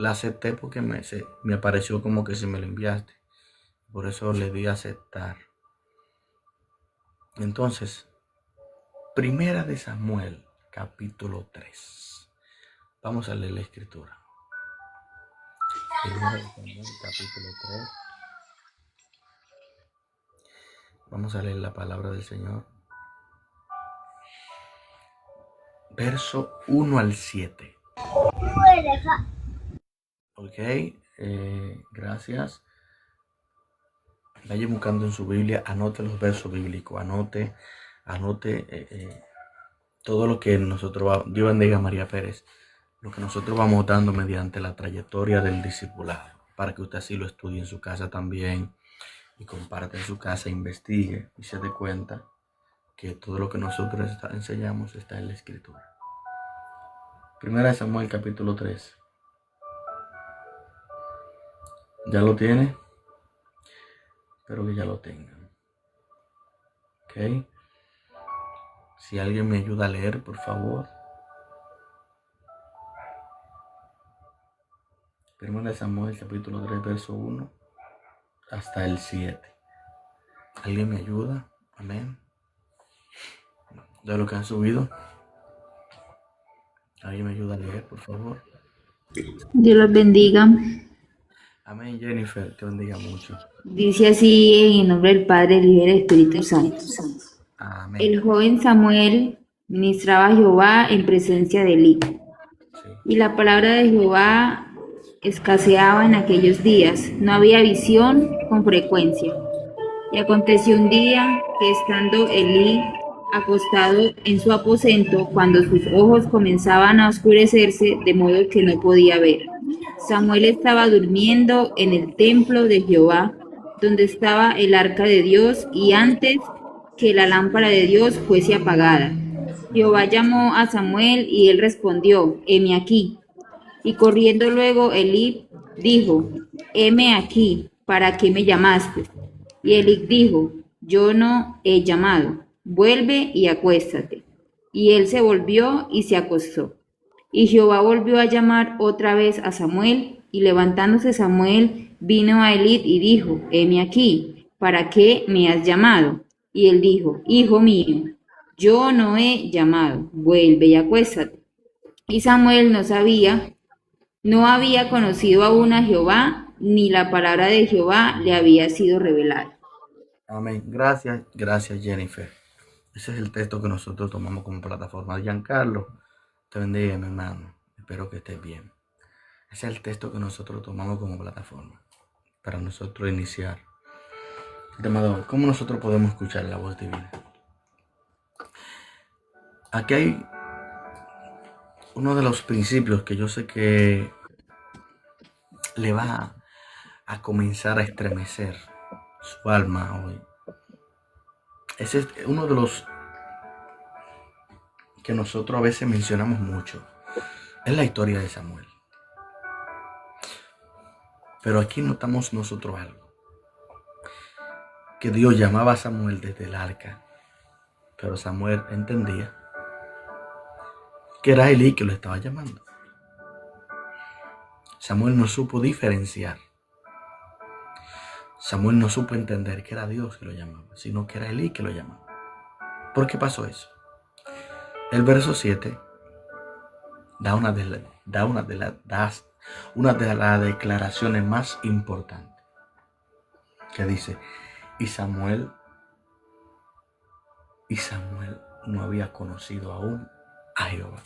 la acepté porque me apareció como que si me lo enviaste. Por eso le di a aceptar. Entonces, Primera de Samuel, capítulo 3. Vamos a leer la escritura. Primera de Samuel, capítulo 3. Vamos a leer la palabra del Señor. Verso 1 al 7. Ok, gracias. Vaya buscando en su Biblia, anote los versos bíblicos, anote todo lo que nosotros, Dios bendiga a María Pérez, lo que nosotros vamos dando mediante la trayectoria del discipulado, para que usted así lo estudie en su casa también y comparte en su casa, investigue y se dé cuenta que todo lo que nosotros enseñamos está en la escritura. Primera de Samuel capítulo 3. ¿Ya lo tiene? Espero que ya lo tengan. Ok. Si alguien me ayuda a leer, por favor. Primera de Samuel capítulo 3, verso 1 hasta el 7. ¿Alguien me ayuda? Amén. De lo que han subido. ¿Alguien me ayuda a leer, por favor? Dios los bendiga. Amén, Jennifer, te bendiga mucho. Dice así en el nombre del Padre, del Hijo y del Espíritu Santo. Amén. El joven Samuel ministraba a Jehová en presencia de Elí. Sí. Y la palabra de Jehová escaseaba en aquellos días. No había visión con frecuencia. Y aconteció un día que estando Elí acostado en su aposento, cuando sus ojos comenzaban a oscurecerse, de modo que no podía ver, Samuel estaba durmiendo en el templo de Jehová, donde estaba el arca de Dios, y antes que la lámpara de Dios fuese apagada. Jehová llamó a Samuel y él respondió: heme aquí. Y corriendo luego Elí dijo: heme aquí, ¿para qué me llamaste? Y Elí dijo: yo no he llamado, vuelve y acuéstate. Y él se volvió y se acostó. Y Jehová volvió a llamar otra vez a Samuel, y levantándose Samuel vino a Elí y dijo: heme aquí, ¿para qué me has llamado? Y él dijo: hijo mío, yo no he llamado, vuelve y acuéstate. Y Samuel no había conocido aún a Jehová, ni la palabra de Jehová le había sido revelada. Amén. Gracias, Jennifer. Ese es el texto que nosotros tomamos como plataforma. Giancarlo, te bendiga, mi hermano. Espero que estés bien. Ese es el texto que nosotros tomamos como plataforma para nosotros iniciar. Amado, ¿cómo nosotros podemos escuchar la voz divina? Aquí hay uno de los principios que yo sé que le va a comenzar a estremecer su alma hoy. Ese es uno de los que nosotros a veces mencionamos mucho. Es la historia de Samuel. Pero aquí notamos nosotros algo. Que Dios llamaba a Samuel desde el arca. Pero Samuel entendía que era Elí que lo estaba llamando. Samuel no supo diferenciar. Samuel no supo entender que era Dios que lo llamaba, sino que era Elí que lo llamaba. ¿Por qué pasó eso? El verso 7 da una de las declaraciones más importantes, que dice: y Samuel no había conocido aún a Jehová,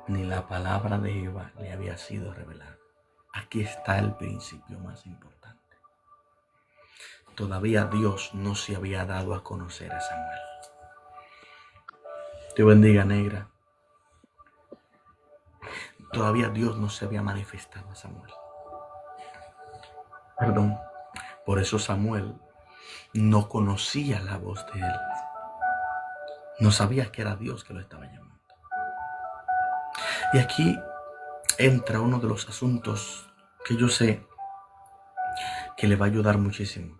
ni la palabra de Jehová le había sido revelada. Aquí está el principio más importante. Todavía Dios no se había dado a conocer a Samuel. Te bendiga, negra. Todavía Dios no se había manifestado a Samuel. Perdón. Por eso Samuel no conocía la voz de él. No sabía que era Dios que lo estaba llamando. Y aquí entra uno de los asuntos que yo sé que le va a ayudar muchísimo.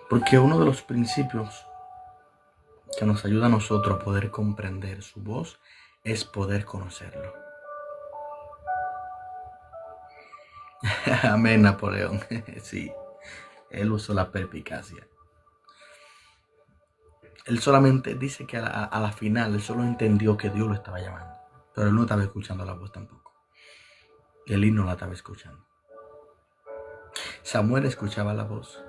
Porque uno de los principios que nos ayuda a nosotros a poder comprender su voz es poder conocerlo. Amén, Napoleón. Sí, él usó la perspicacia. Él solamente dice que a la final, él solo entendió que Dios lo estaba llamando. Pero él no estaba escuchando la voz tampoco. Elí no la estaba escuchando. Samuel escuchaba la voz,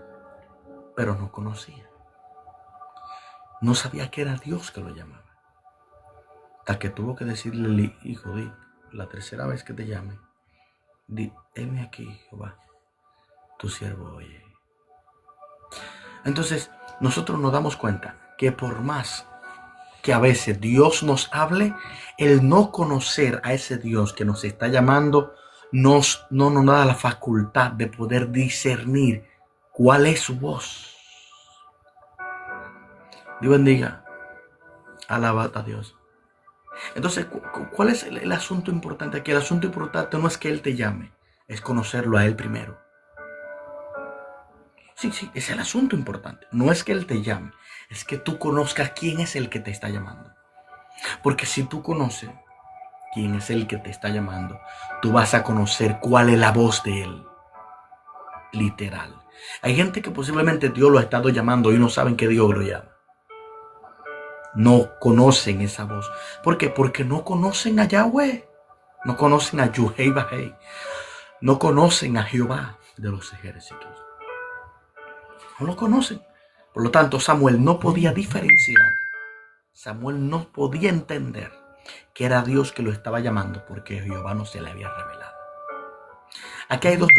pero no conocía. No sabía que era Dios que lo llamaba. Hasta que tuvo que decirle a Elí, hijo, di, la tercera vez que te llame, di, heme aquí, Jehová, tu siervo oye. Entonces, nosotros nos damos cuenta que por más que a veces Dios nos hable, el no conocer a ese Dios que nos está llamando no nos da la facultad de poder discernir cuál es su voz. Dios bendiga. Alabad a Dios. Entonces, ¿cuál es el asunto importante aquí? El asunto importante no es que Él te llame, es conocerlo a Él primero. Sí, es el asunto importante. No es que Él te llame, es que tú conozcas quién es el que te está llamando. Porque si tú conoces quién es el que te está llamando, tú vas a conocer cuál es la voz de Él. Literal. Hay gente que posiblemente Dios lo ha estado llamando y no saben que Dios lo llama. No conocen esa voz. ¿Por qué? Porque no conocen a Yahweh. No conocen a Yuhei Bajei. No conocen a Jehová de los ejércitos. No lo conocen. Por lo tanto, Samuel no podía diferenciar. Samuel no podía entender que era Dios que lo estaba llamando porque Jehová no se le había revelado. Aquí hay dos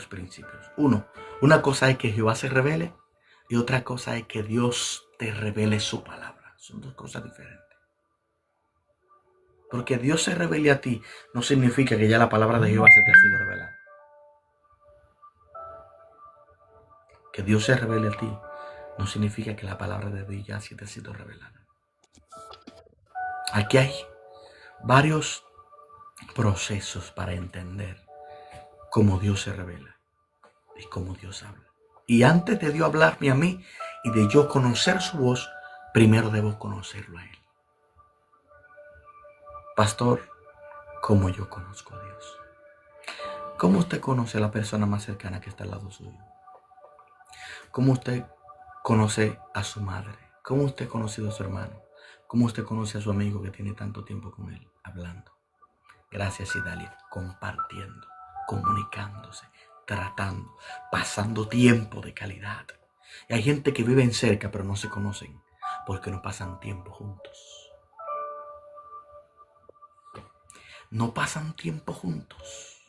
principios. Una cosa es que Jehová se revele y otra cosa es que Dios te revele su palabra. Son dos cosas diferentes. Porque Dios se revele a ti no significa que ya la palabra de Jehová se te ha sido revelada. Que Dios se revele a ti no significa que la palabra de Dios ya se te ha sido revelada. Aquí hay varios procesos para entender cómo Dios se revela y cómo Dios habla. Y antes de Dios hablarme a mí y de yo conocer su voz, primero debo conocerlo a Él. Pastor, ¿cómo yo conozco a Dios? ¿Cómo usted conoce a la persona más cercana que está al lado suyo? ¿Cómo usted conoce a su madre? ¿Cómo usted ha conocido a su hermano? ¿Cómo usted conoce a su amigo que tiene tanto tiempo con él hablando? Gracias, Idalia, compartiendo, comunicándose, tratando, pasando tiempo de calidad. Y hay gente que viven cerca pero no se conocen porque no pasan tiempo juntos. No pasan tiempo juntos.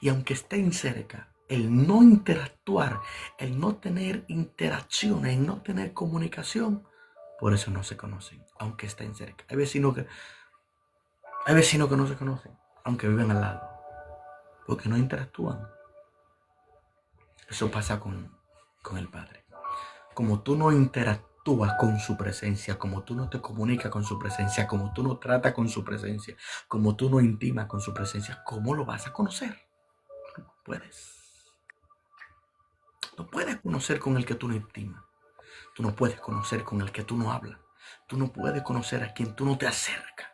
Y aunque estén cerca, el no interactuar, el no tener interacciones, el no tener comunicación, por eso no se conocen, aunque estén cerca. Hay vecinos que no se conocen, aunque viven al lado, porque no interactúan. Eso pasa con el Padre. Como tú no interactúas con su presencia, como tú no te comunicas con su presencia, como tú no tratas con su presencia, como tú no intimas con su presencia, ¿cómo lo vas a conocer? No puedes. No puedes conocer con el que tú no intimas. Tú no puedes conocer con el que tú no hablas. Tú no puedes conocer a quien tú no te acercas.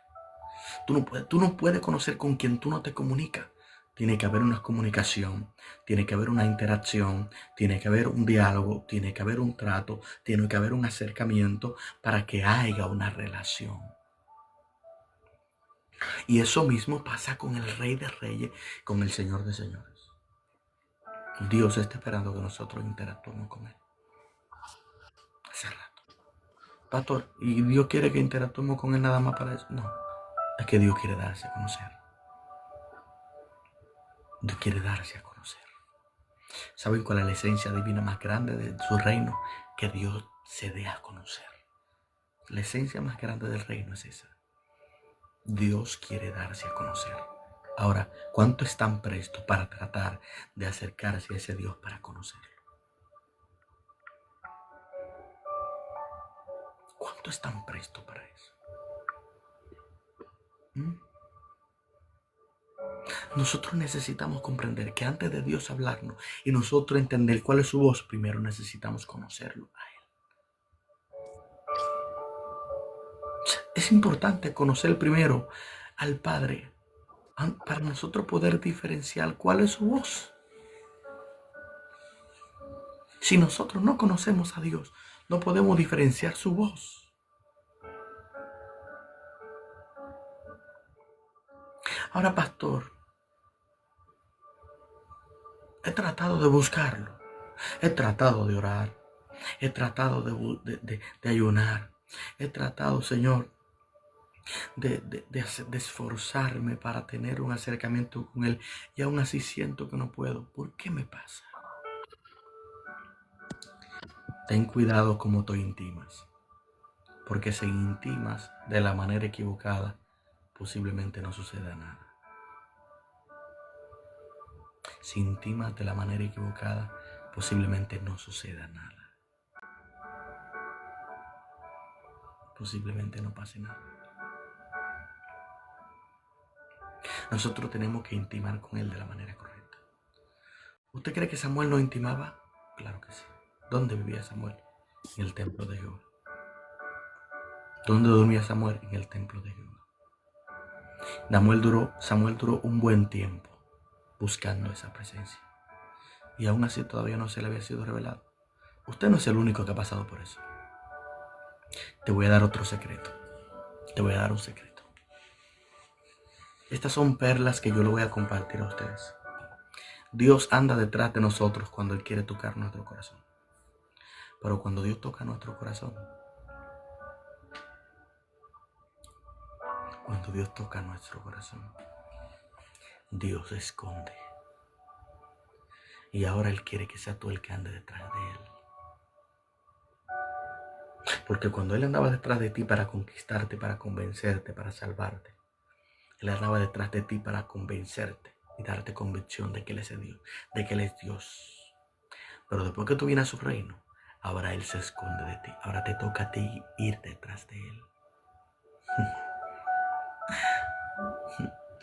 Tú no puedes conocer con quien tú no te comunicas. Tiene que haber una comunicación, tiene que haber una interacción, tiene que haber un diálogo, tiene que haber un trato, tiene que haber un acercamiento para que haya una relación. Y eso mismo pasa con el Rey de Reyes, con el Señor de Señores. Dios está esperando que nosotros interactuemos con Él. Hace rato. Pastor, ¿y Dios quiere que interactuemos con Él nada más para eso? No, es que Dios quiere darse a conocer. Dios quiere darse a conocer. ¿Saben cuál es la esencia divina más grande de su reino? Que Dios se dé a conocer. La esencia más grande del reino es esa. Dios quiere darse a conocer. Ahora, ¿cuánto están prestos para tratar de acercarse a ese Dios para conocerlo? ¿Cuánto están prestos para eso? Nosotros necesitamos comprender que antes de Dios hablarnos y nosotros entender cuál es su voz, primero necesitamos conocerlo a Él. Es importante conocer primero al Padre para nosotros poder diferenciar cuál es su voz. Si nosotros no conocemos a Dios, no podemos diferenciar su voz. Ahora, pastor, he tratado de buscarlo. He tratado de orar. He tratado de ayunar. He tratado, Señor, de esforzarme para tener un acercamiento con Él. Y aún así siento que no puedo. ¿Por qué me pasa? Ten cuidado cómo te intimas. Porque si intimas de la manera equivocada, posiblemente no suceda nada. Si intimas de la manera equivocada, posiblemente no suceda nada. Posiblemente no pase nada. Nosotros tenemos que intimar con Él de la manera correcta. ¿Usted cree que Samuel no intimaba? Claro que sí. ¿Dónde vivía Samuel? En el templo de Jehová. ¿Dónde dormía Samuel? En el templo de Jehová. Samuel duró un buen tiempo buscando esa presencia. Y aún así todavía no se le había sido revelado. Usted no es el único que ha pasado por eso. Te voy a dar otro secreto. Te voy a dar un secreto. Estas son perlas que yo le voy a compartir a ustedes. Dios anda detrás de nosotros cuando Él quiere tocar nuestro corazón. Pero cuando Dios toca nuestro corazón, Dios se esconde. Y ahora Él quiere que sea tú el que ande detrás de Él. Porque cuando Él andaba detrás de ti para conquistarte, para convencerte, para salvarte, Él andaba detrás de ti para convencerte y darte convicción de que Él es Dios, de que Él es Dios. Pero después que tú vienes a su reino, ahora Él se esconde de ti. Ahora te toca a ti ir detrás de Él.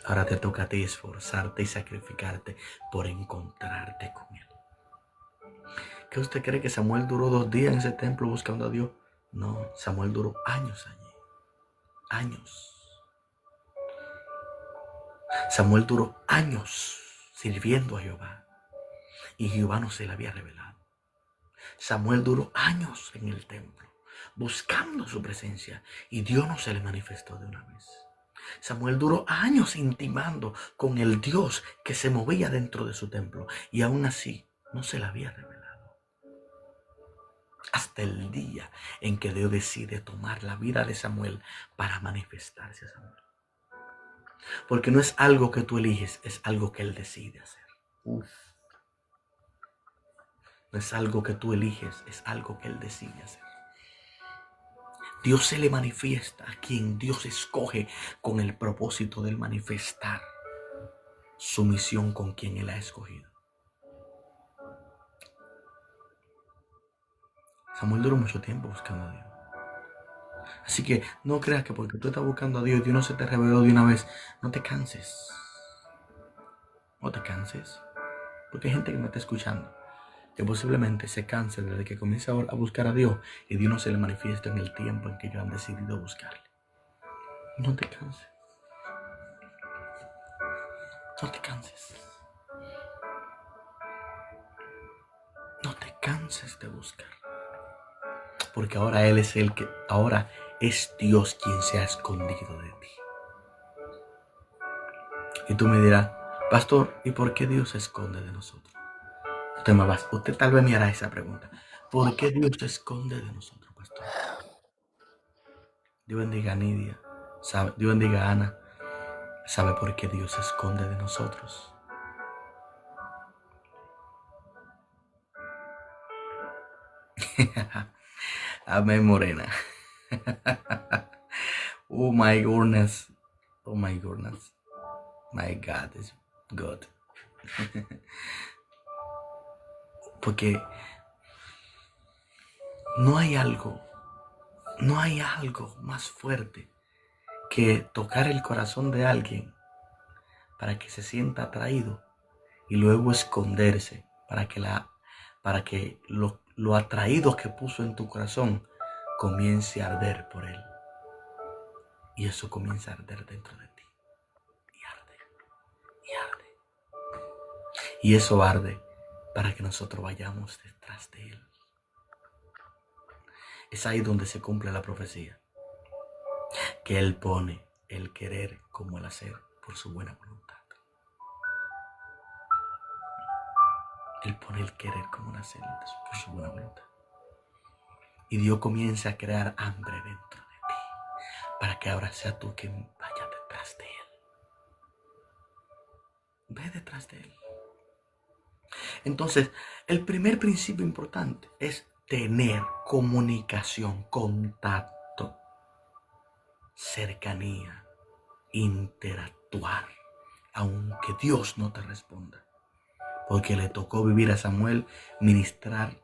Ahora te toca a ti esforzarte y sacrificarte por encontrarte con Él. ¿Qué usted cree que Samuel duró 2 días en ese templo buscando a Dios? No, Samuel duró años allí. Años. Samuel duró años sirviendo a Jehová. Y Jehová no se le había revelado. Samuel duró años en el templo buscando su presencia. Y Dios no se le manifestó de una vez. Samuel duró años intimando con el Dios que se movía dentro de su templo. Y aún así no se le había revelado. Hasta el día en que Dios decide tomar la vida de Samuel para manifestarse a Samuel. Porque no es algo que tú eliges, es algo que Él decide hacer. No es algo que tú eliges, es algo que Él decide hacer. Dios se le manifiesta a quien Dios escoge con el propósito de manifestar su misión con quien Él ha escogido. Samuel duró mucho tiempo buscando a Dios. Así que no creas que porque tú estás buscando a Dios y Dios no se te reveló de una vez, no te canses. No te canses. Porque hay gente que me está escuchando que posiblemente se canse desde que comienza a buscar a Dios y Dios no se le manifiesta en el tiempo en que ellos han decidido buscarle. No te canses. No te canses. No te canses de buscar. Porque ahora ahora es Dios quien se ha escondido de ti. Y tú me dirás, pastor, ¿y por qué Dios se esconde de nosotros? Usted tal vez me hará esa pregunta. ¿Por qué Dios se esconde de nosotros, pastor? Dios bendiga a Nidia. Dios bendiga a Ana. ¿Sabe por qué Dios se esconde de nosotros? Amén, morena. Oh my goodness. Oh my goodness. My God is good. Porque no hay algo más fuerte que tocar el corazón de alguien para que se sienta atraído y luego esconderse para que lo atraído que puso en tu corazón comience a arder por él. Y eso comienza a arder dentro de ti. Y arde. Y eso arde para que nosotros vayamos detrás de Él. Es ahí donde se cumple la profecía, que Él pone el querer como el hacer por su buena voluntad. Él pone el querer como el hacer por su buena voluntad. Y Dios comienza a crear hambre dentro de ti, para que ahora sea tú quien vaya detrás de Él. Ve detrás de Él. Entonces, el primer principio importante es tener comunicación, contacto, cercanía, interactuar, aunque Dios no te responda. Porque le tocó vivir a Samuel, ministrar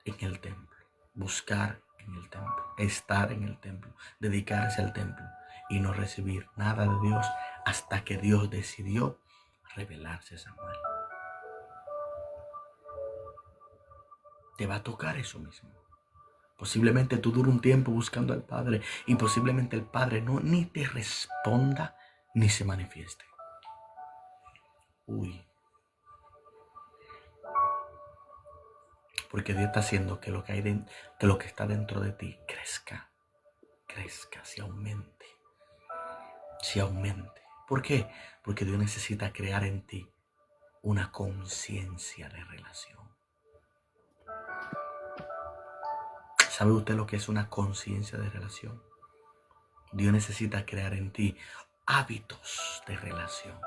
en el templo, buscar en el templo, estar en el templo, dedicarse al templo y no recibir nada de Dios hasta que Dios decidió revelarse a Samuel. Te va a tocar eso mismo. Posiblemente tú dures un tiempo buscando al Padre y posiblemente el Padre ni te responda ni se manifieste. Porque Dios está haciendo que lo que está dentro de ti crezca, se aumente. ¿Por qué? Porque Dios necesita crear en ti una conciencia de relación. ¿Sabe usted lo que es una conciencia de relación? Dios necesita crear en ti hábitos de relación.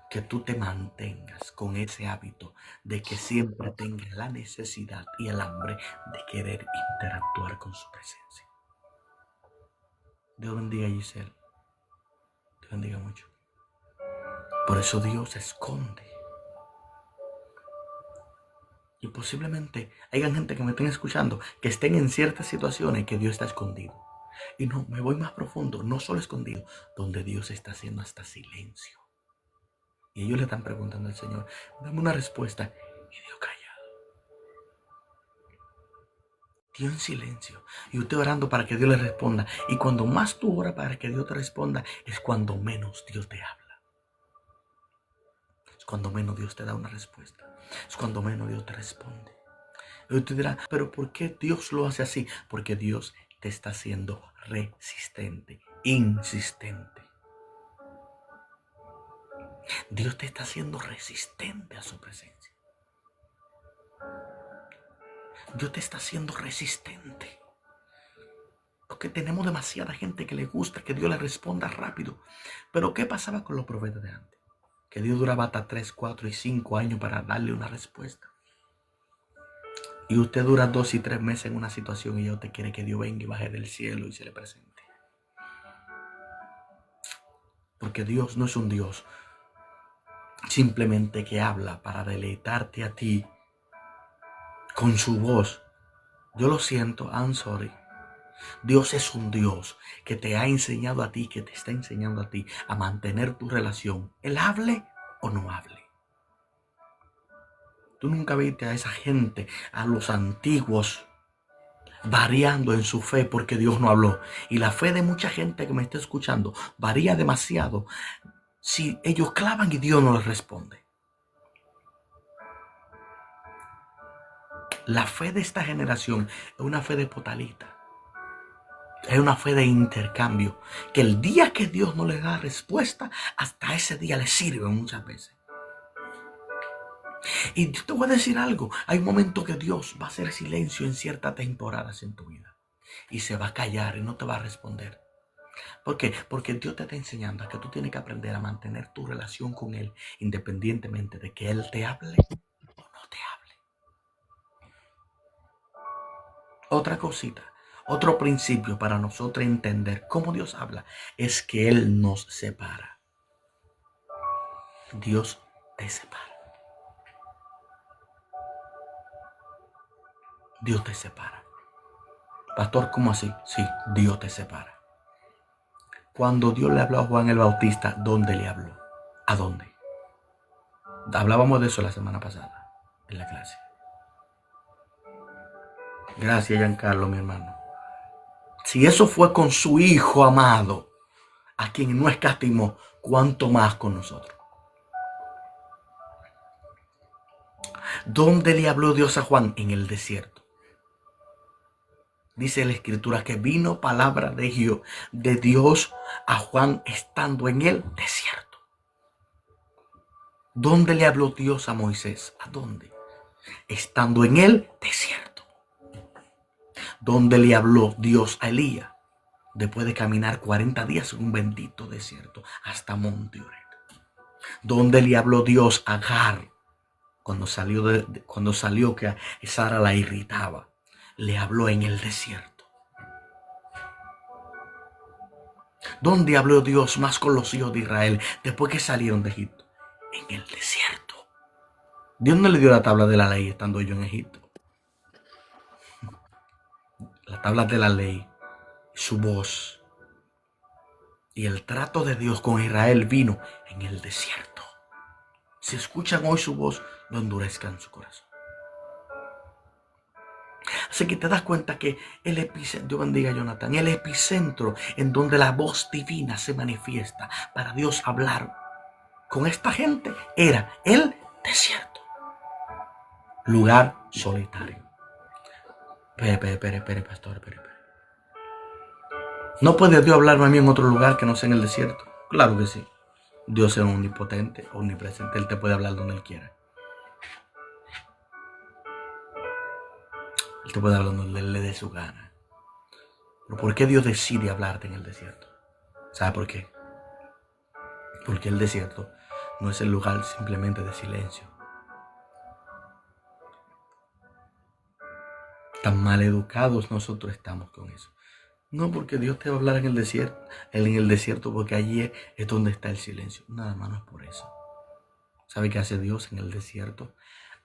Que tú te mantengas con ese hábito de que siempre tengas la necesidad y el hambre de querer interactuar con su presencia. Dios bendiga a Giselle. Dios bendiga mucho. Por eso Dios se esconde. Y posiblemente hayan gente que me estén escuchando que estén en ciertas situaciones que Dios está escondido. Y no, me voy más profundo, no solo escondido, donde Dios está haciendo hasta silencio. Y ellos le están preguntando al Señor, dame una respuesta. Y Dios callado. Dios en silencio. Y usted orando para que Dios le responda. Y cuando más tú oras para que Dios te responda, es cuando menos Dios te habla. Es cuando menos Dios te da una respuesta. Es cuando menos Dios te responde. Y usted dirá, pero ¿por qué Dios lo hace así? Porque Dios te está haciendo resistente, insistente. Dios te está haciendo resistente a su presencia. Dios te está haciendo resistente. Porque tenemos demasiada gente que le gusta que Dios le responda rápido. Pero ¿qué pasaba con los profetas de antes? Que Dios duraba hasta 3, 4 y 5 años para darle una respuesta. Y usted dura 2 y 3 meses en una situación y ya usted quiere que Dios venga y baje del cielo y se le presente. Porque Dios no es un Dios simplemente que habla para deleitarte a ti con su voz. Yo lo siento, I'm sorry. Dios es un Dios que te ha enseñado a ti, que te está enseñando a ti a mantener tu relación. Él hable o no hable. Tú nunca viste a esa gente, a los antiguos, variando en su fe porque Dios no habló. Y la fe de mucha gente que me está escuchando varía demasiado si ellos claman y Dios no les responde. La fe de esta generación es una fe de potalita. Es una fe de intercambio. Que el día que Dios no le da respuesta, hasta ese día le sirve muchas veces. Y te voy a decir algo. Hay un momento que Dios va a hacer silencio en ciertas temporadas en tu vida. Y se va a callar y no te va a responder. ¿Por qué? Porque Dios te está enseñando a que tú tienes que aprender a mantener tu relación con Él independientemente de que Él te hable o no te hable. Otra cosita, otro principio para nosotros entender cómo Dios habla es que Él nos separa. Dios te separa. Dios te separa. Pastor, ¿cómo así? Sí, Dios te separa. Cuando Dios le habló a Juan el Bautista, ¿dónde le habló? ¿A dónde? Hablábamos de eso la semana pasada en la clase. Gracias, Giancarlo, mi hermano. Si eso fue con su Hijo amado, a quien no escatimó, ¿cuánto más con nosotros? ¿Dónde le habló Dios a Juan? En el desierto. Dice la escritura que vino palabra de Dios a Juan estando en el desierto. ¿Dónde le habló Dios a Moisés? ¿A dónde? Estando en el desierto. ¿Dónde le habló Dios a Elías? Después de caminar 40 días en un bendito desierto hasta Monte Oreb. ¿Dónde le habló Dios a Agar? Cuando salió que Sara la irritaba. Le habló en el desierto. ¿Dónde habló Dios más con los hijos de Israel después que salieron de Egipto? En el desierto. Dios no le dio la tabla de la ley estando yo en Egipto. La tabla de la ley, su voz y el trato de Dios con Israel vino en el desierto. Si escuchan hoy su voz, no endurezcan su corazón. Así que te das cuenta que el epicentro, Dios bendiga a Jonathan, el epicentro en donde la voz divina se manifiesta para Dios hablar con esta gente era el desierto. Lugar solitario. Pastor. ¿No puede Dios hablarme a mí en otro lugar que no sea en el desierto? Claro que sí. Dios es omnipotente, omnipresente. Él te puede hablar donde Él quiera. Él te puede hablar donde Él le dé su gana. Pero ¿por qué Dios decide hablarte en el desierto? ¿Sabe por qué? Porque el desierto no es el lugar simplemente de silencio. Tan mal educados nosotros estamos con eso. No, porque Dios te va a hablar en el desierto, porque allí es donde está el silencio. Nada más no es por eso. ¿Sabe qué hace Dios en el desierto?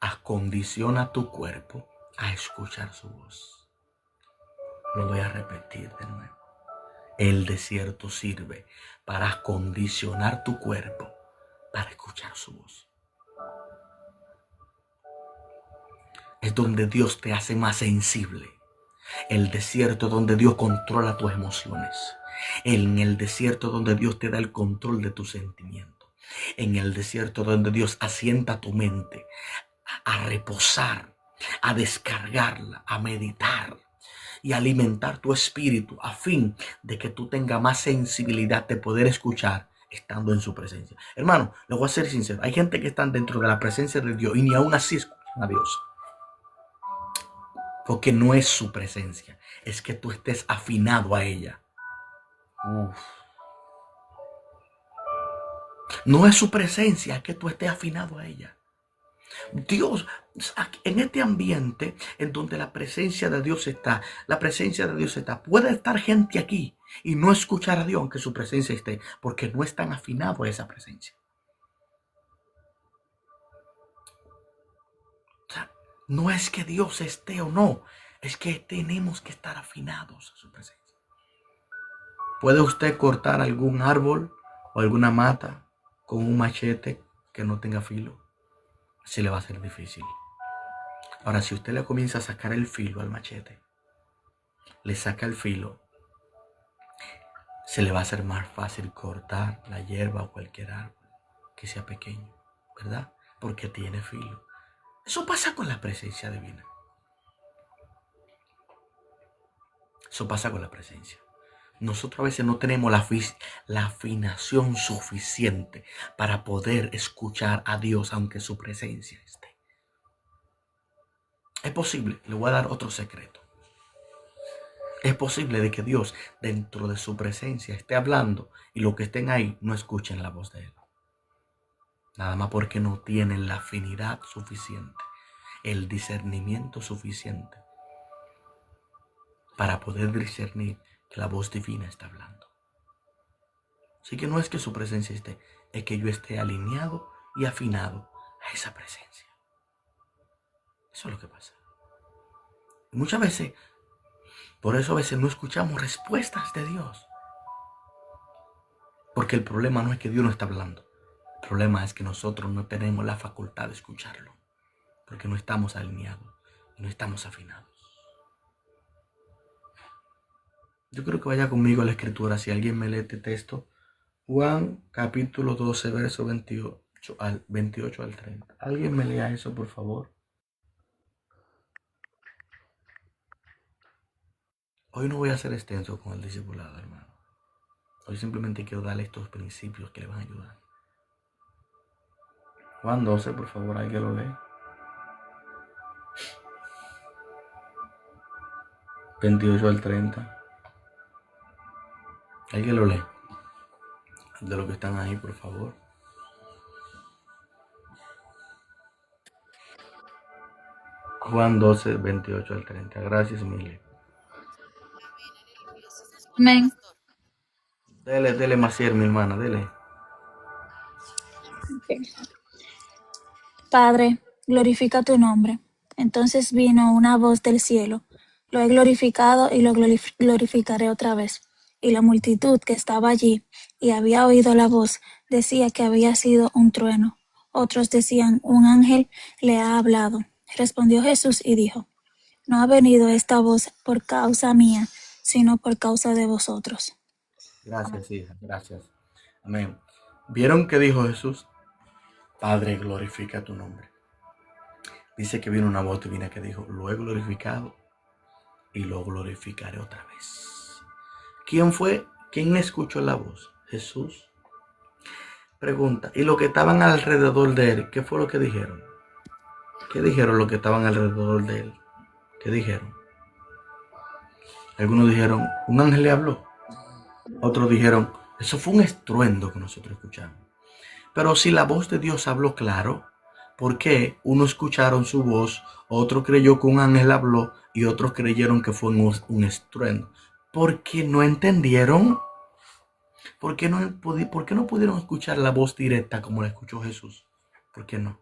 Acondiciona tu cuerpo a escuchar su voz. Lo voy a repetir de nuevo. El desierto sirve para acondicionar tu cuerpo para escuchar su voz. Es donde Dios te hace más sensible. El desierto es donde Dios controla tus emociones. En el desierto es donde Dios te da el control de tus sentimientos. En el desierto es donde Dios asienta tu mente a reposar, a descargarla, a meditar y alimentar tu espíritu a fin de que tú tengas más sensibilidad de poder escuchar estando en su presencia. Hermano, le voy a ser sincero. Hay gente que están dentro de la presencia de Dios y ni aún así escuchan a Dios. Porque no es su presencia, es que tú estés afinado a ella. No es su presencia, es que tú estés afinado a ella. Dios, en este ambiente en donde la presencia de Dios está, puede estar gente aquí y no escuchar a Dios aunque su presencia esté, porque no están afinados a esa presencia. O sea, no es que Dios esté o no, es que tenemos que estar afinados a su presencia. ¿Puede usted cortar algún árbol o alguna mata con un machete que no tenga filo? Se le va a hacer difícil. Ahora, si usted le comienza a sacar el filo al machete, le saca el filo, se le va a hacer más fácil cortar la hierba o cualquier árbol que sea pequeño, ¿verdad? Porque tiene filo. Eso pasa con la presencia divina. Eso pasa con la presencia. Nosotros a veces no tenemos la afinación suficiente para poder escuchar a Dios aunque su presencia esté. Es posible, le voy a dar otro secreto. Es posible de que Dios dentro de su presencia esté hablando y los que estén ahí no escuchen la voz de Él. Nada más porque no tienen la afinidad suficiente, el discernimiento suficiente para poder discernir que la voz divina está hablando. Así que no es que su presencia esté, es que yo esté alineado y afinado a esa presencia. Eso es lo que pasa. Y muchas veces, por eso a veces no escuchamos respuestas de Dios. Porque el problema no es que Dios no está hablando. El problema es que nosotros no tenemos la facultad de escucharlo. Porque no estamos alineados y no estamos afinados. Yo creo que vaya conmigo a la escritura. Si alguien me lee este texto, Juan capítulo 12, verso 22. 28 al 30. ¿Alguien me lea eso, por favor? Hoy no voy a ser extenso con el discipulado, hermano. Hoy simplemente quiero darle estos principios que le van a ayudar. Juan 12, por favor, alguien lo lee. 28 al 30. Alguien lo lee. De los que están ahí, por favor. Juan 12, 28 al 30. Gracias, Mili. Amén. Dele, Macier, mi hermana, dele. Padre, glorifica tu nombre. Entonces vino una voz del cielo. Lo he glorificado y lo glorificaré otra vez. Y la multitud que estaba allí y había oído la voz decía que había sido un trueno. Otros decían, un ángel le ha hablado. Respondió Jesús y dijo, no ha venido esta voz por causa mía, sino por causa de vosotros. Gracias, hija, gracias. Amén. ¿Vieron qué dijo Jesús? Padre, glorifica tu nombre. Dice que vino una voz divina que dijo, lo he glorificado y lo glorificaré otra vez. ¿Quién fue? ¿Quién escuchó la voz? Jesús. Pregunta, ¿y los que estaban alrededor de él, qué fue lo que dijeron? ¿Qué dijeron los que estaban alrededor de él? ¿Qué dijeron? Algunos dijeron, un ángel le habló. Otros dijeron, eso fue un estruendo que nosotros escuchamos. Pero si la voz de Dios habló claro, ¿por qué unos escucharon su voz, otro creyó que un ángel habló y otros creyeron que fue un estruendo? Porque no entendieron. ¿Por qué no pudieron escuchar la voz directa como la escuchó Jesús? ¿Por qué no?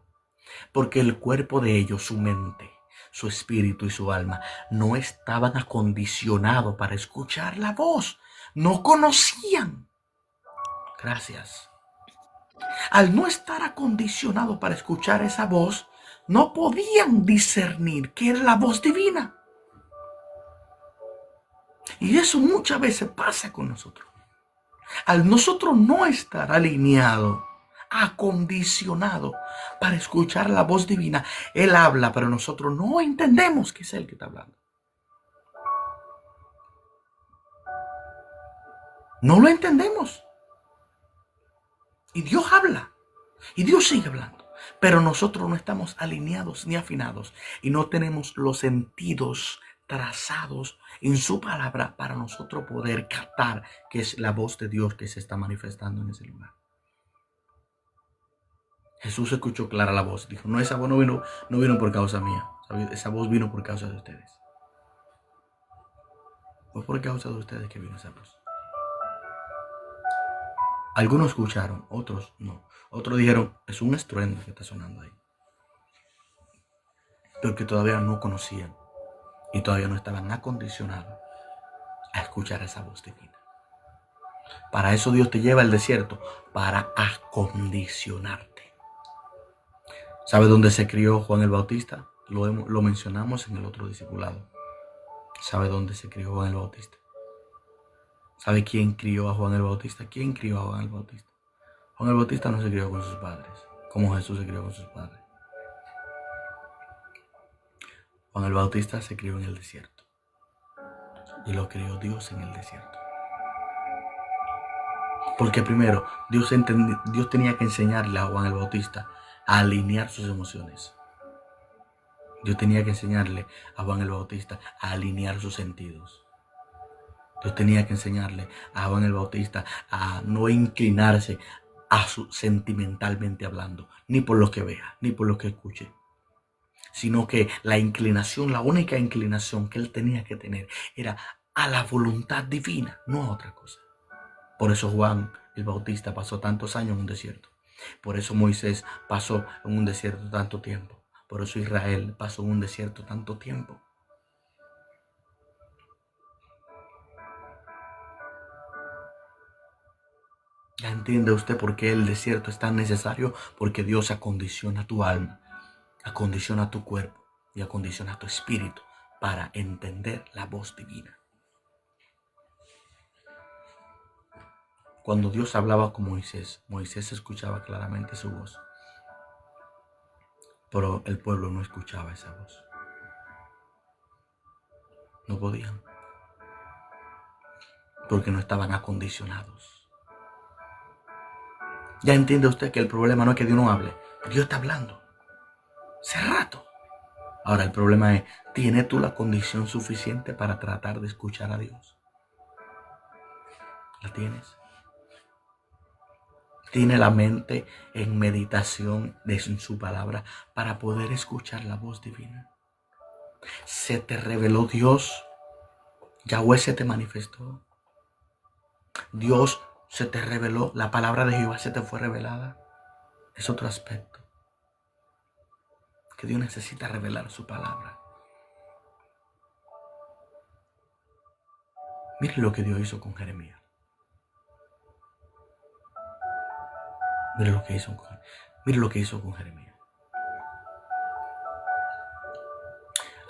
Porque el cuerpo de ellos, su mente, su espíritu y su alma, no estaban acondicionados para escuchar la voz. No conocían. Gracias. Al no estar acondicionado para escuchar esa voz, no podían discernir que era la voz divina. Y eso muchas veces pasa con nosotros. Al nosotros no estar alineado, acondicionado para escuchar la voz divina, Él habla, pero nosotros no entendemos que es Él que está hablando. No lo entendemos. Y Dios habla. Y Dios sigue hablando. Pero nosotros no estamos alineados ni afinados. Y no tenemos los sentidos trazados en su palabra para nosotros poder captar que es la voz de Dios que se está manifestando en ese lugar. Jesús escuchó clara la voz. Dijo, no, esa voz no vino por causa mía. Esa voz vino por causa de ustedes. Fue por causa de ustedes que vino esa voz. Algunos escucharon, otros no. Otros dijeron, es un estruendo que está sonando ahí. Porque todavía no conocían y todavía no estaban acondicionados a escuchar esa voz divina. Para eso Dios te lleva al desierto, para acondicionarte. ¿Sabe dónde se crió Juan el Bautista? Lo mencionamos en el otro discipulado. ¿Sabe dónde se crió Juan el Bautista? ¿Sabe quién crió a Juan el Bautista? ¿Quién crió a Juan el Bautista? Juan el Bautista no se crió con sus padres, como Jesús se crió con sus padres. Juan el Bautista se crió en el desierto. Y lo crió Dios en el desierto. Porque primero, Dios tenía que enseñarle a Juan el Bautista a alinear sus emociones. Dios tenía que enseñarle a Juan el Bautista a alinear sus sentidos. Dios tenía que enseñarle a Juan el Bautista a no inclinarse sentimentalmente hablando, ni por lo que vea, ni por lo que escuche, sino que la única inclinación que él tenía que tener era a la voluntad divina, no a otra cosa. Por eso Juan el Bautista pasó tantos años en un desierto. Por eso Moisés pasó en un desierto tanto tiempo. Por eso Israel pasó en un desierto tanto tiempo. ¿Ya entiende usted por qué el desierto es tan necesario? Porque Dios acondiciona tu alma, acondiciona tu cuerpo y acondiciona tu espíritu para entender la voz divina. Cuando Dios hablaba con Moisés, Moisés escuchaba claramente su voz. Pero el pueblo no escuchaba esa voz. No podían. Porque no estaban acondicionados. Ya entiende usted que el problema no es que Dios no hable. Dios está hablando. Hace rato. Ahora el problema es, ¿tienes tú la condición suficiente para tratar de escuchar a Dios? ¿La tienes? ¿Tiene la mente en meditación en su palabra para poder escuchar la voz divina? ¿Se te reveló Dios? ¿Yahweh se te manifestó? ¿Dios se te reveló? ¿La palabra de Jehová se te fue revelada? Es otro aspecto. Que Dios necesita revelar su palabra. Mire lo que Dios hizo con Jeremías. Mire lo que hizo con Jeremías.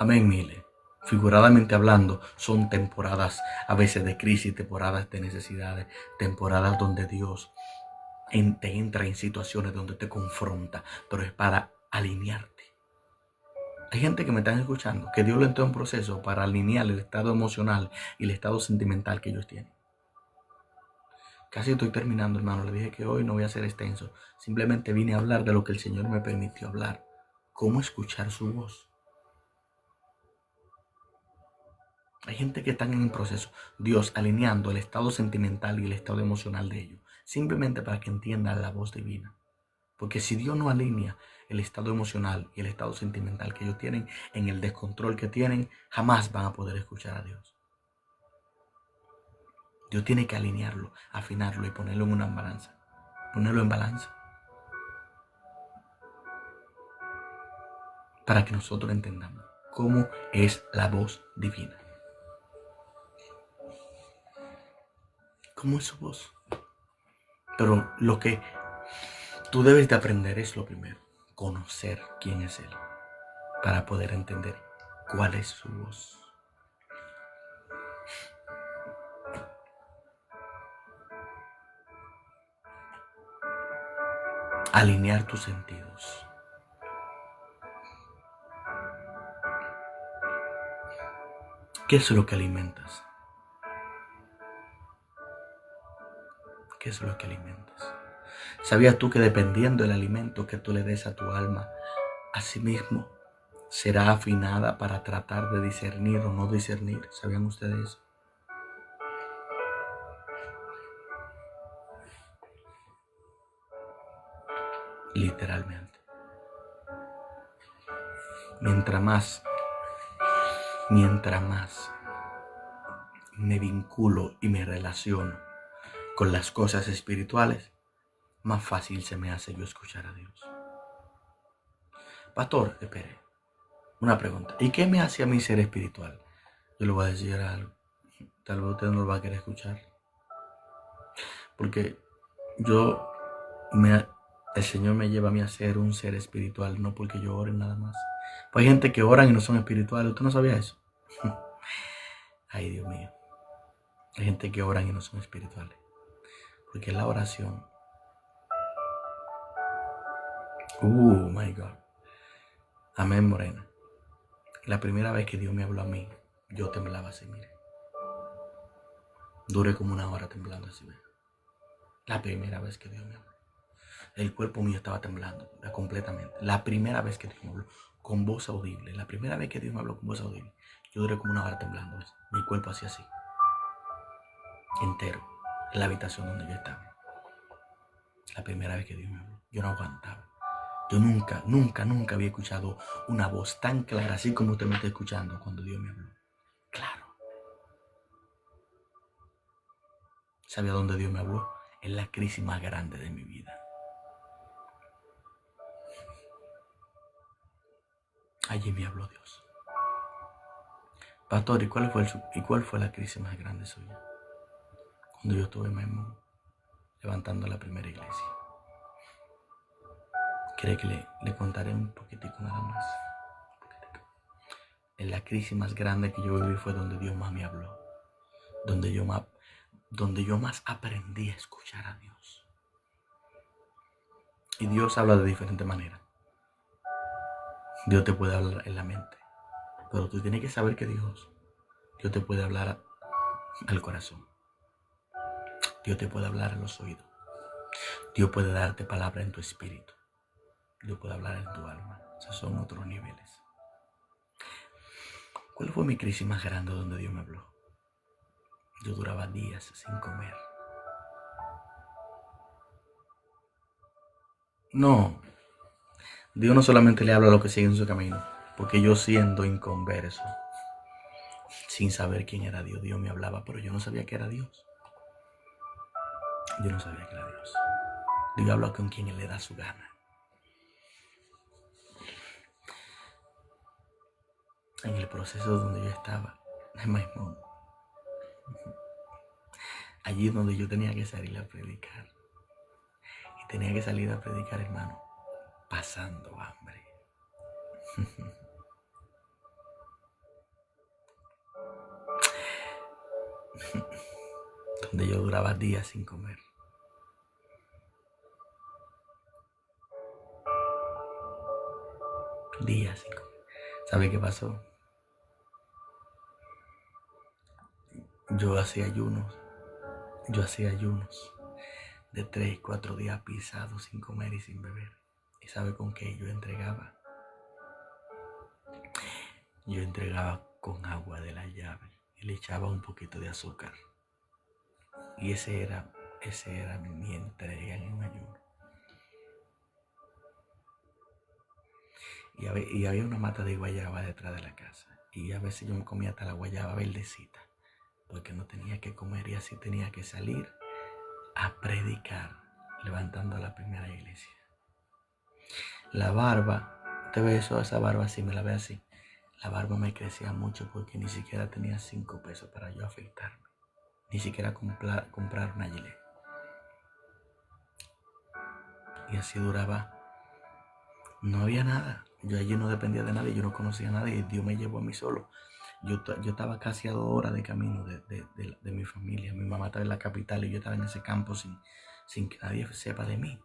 Amén, mire. Figuradamente hablando, son temporadas a veces de crisis, temporadas de necesidades, temporadas donde Dios te entra en situaciones donde te confronta, pero es para alinearte. Hay gente que me están escuchando, que Dios lo entró en proceso para alinear el estado emocional y el estado sentimental que ellos tienen. Casi estoy terminando, hermano. Le dije que hoy no voy a ser extenso. Simplemente vine a hablar de lo que el Señor me permitió hablar. Cómo escuchar su voz. Hay gente que están en un proceso. Dios alineando el estado sentimental y el estado emocional de ellos. Simplemente para que entiendan la voz divina. Porque si Dios no alinea el estado emocional y el estado sentimental que ellos tienen, en el descontrol que tienen, jamás van a poder escuchar a Dios. Dios tiene que alinearlo, afinarlo y ponerlo en una balanza. Ponerlo en balanza. Para que nosotros entendamos cómo es la voz divina. ¿Cómo es su voz? Pero lo que tú debes de aprender es lo primero. Conocer quién es Él. Para poder entender cuál es su voz. Alinear tus sentidos. ¿Qué es lo que alimentas? ¿Qué es lo que alimentas? ¿Sabías tú que dependiendo del alimento que tú le des a tu alma, asimismo será afinada para tratar de discernir o no discernir? ¿Sabían ustedes eso? Literalmente. Mientras más me vinculo y me relaciono con las cosas espirituales, más fácil se me hace yo escuchar a Dios. Pastor, espere, una pregunta. ¿Y qué me hace a mí ser espiritual? Yo le voy a decir algo. Tal vez usted no lo va a querer escuchar. Porque el Señor me lleva a mí a ser un ser espiritual, no porque yo ore nada más. Pues hay gente que oran y no son espirituales. ¿Usted no sabía eso? Ay, Dios mío. Hay gente que oran y no son espirituales. Porque la oración. My God. Amén, Morena. La primera vez que Dios me habló a mí, yo temblaba así, mire. Duré como una hora temblando así, mire. La primera vez que Dios me habló. El cuerpo mío estaba temblando completamente. La primera vez que Dios me habló con voz audible. La primera vez que Dios me habló con voz audible. Yo duré como una hora temblando. Mi cuerpo hacía así. Entero. En la habitación donde yo estaba. La primera vez que Dios me habló. Yo no aguantaba. Yo nunca había escuchado una voz tan clara, así como usted me está escuchando cuando Dios me habló. Claro. ¿Sabe a dónde Dios me habló? En la crisis más grande de mi vida. Allí me habló Dios. Pastor, ¿y cuál fue la crisis más grande suya? Cuando yo estuve mismo levantando la primera iglesia. ¿Cree que le contaré un poquitico nada más? En la crisis más grande que yo viví fue donde Dios más me habló. Donde yo más aprendí a escuchar a Dios. Y Dios habla de diferentes maneras. Dios te puede hablar en la mente, pero tú tienes que saber que Dios te puede hablar al corazón. Dios te puede hablar en los oídos. Dios puede darte palabra en tu espíritu. Dios puede hablar en tu alma. Esos son otros niveles. ¿Cuál fue mi crisis más grande donde Dios me habló? Yo duraba días sin comer. No, Dios no solamente le habla a los que siguen su camino, porque yo siendo inconverso, sin saber quién era Dios, Dios me hablaba, pero yo no sabía que era Dios. Yo no sabía que era Dios. Dios habla con quien Él le da su gana. En el proceso donde yo estaba, en Maimón, allí donde yo tenía que salir a predicar. Y tenía que salir a predicar, hermano, pasando hambre. Donde yo duraba días sin comer. Días sin comer. ¿Sabe qué pasó? Yo hacía ayunos de 3, 4 días pisados sin comer y sin beber. ¿Y sabe con qué yo entregaba? Yo entregaba con agua de la llave y le echaba un poquito de azúcar. Y ese era mi entrega en un ayuno. Y había una mata de guayaba detrás de la casa. Y a veces yo me comía hasta la guayaba verdecita, porque no tenía que comer y así tenía que salir a predicar, levantando la primera iglesia. La barba, usted ve eso, esa barba así, me la ve así. La barba me crecía mucho porque ni siquiera tenía 5 pesos para yo afeitarme. Ni siquiera comprar una gilet. Y así duraba. No había nada. Yo allí no dependía de nadie, yo no conocía a nadie. Dios me llevó a mí solo. Yo estaba casi a 2 horas de camino de mi familia. Mi mamá estaba en la capital y yo estaba en ese campo sin que nadie sepa de mí.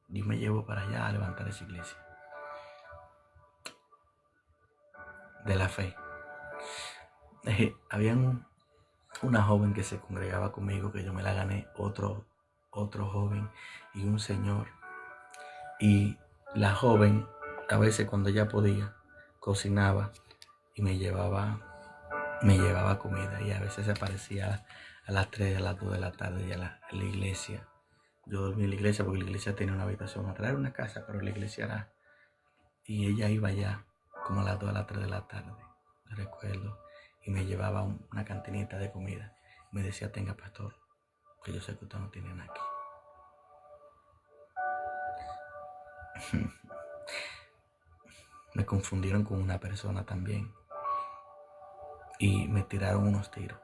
Dios me llevó para allá a levantar esa iglesia. De la fe. Había una joven que se congregaba conmigo, que yo me la gané, otro joven y un señor. Y la joven, a veces cuando ella podía, cocinaba y me llevaba comida. Y a veces se aparecía a las 3, a las 2 de la tarde ya en la iglesia. Yo dormí en la iglesia porque la iglesia tenía una habitación atrás, era una casa, pero la iglesia era. Y ella iba allá como a las 2, a las 3 de la tarde, recuerdo. Y me llevaba una cantinita de comida. Me decía, tenga, pastor, que yo sé que usted no tiene nada aquí. Me confundieron con una persona también. Y me tiraron unos tiros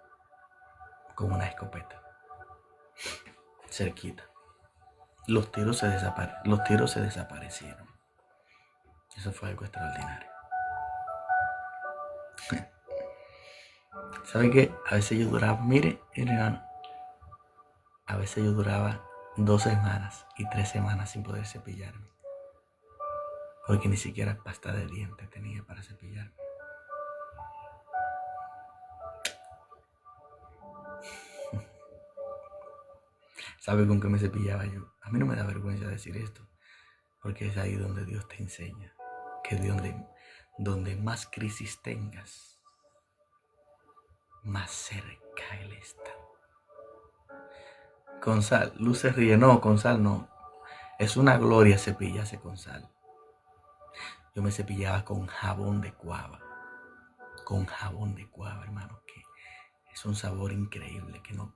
con una escopeta. Cerquita. Los tiros se desaparecieron. Eso fue algo extraordinario. ¿Saben qué? A veces yo duraba, mire, hermano, a veces yo duraba 2 semanas y 3 semanas sin poder cepillarme. Porque ni siquiera pasta de dientes tenía para cepillarme. ¿Sabe con qué me cepillaba yo? A mí no me da vergüenza decir esto, porque es ahí donde Dios te enseña que donde más crisis tengas, más cerca Él está. Con sal, Luz se ríe, no, con sal no. Es una gloria cepillarse con sal. Yo me cepillaba con jabón de cuava. Con jabón de cuava, hermano, que es un sabor increíble, que no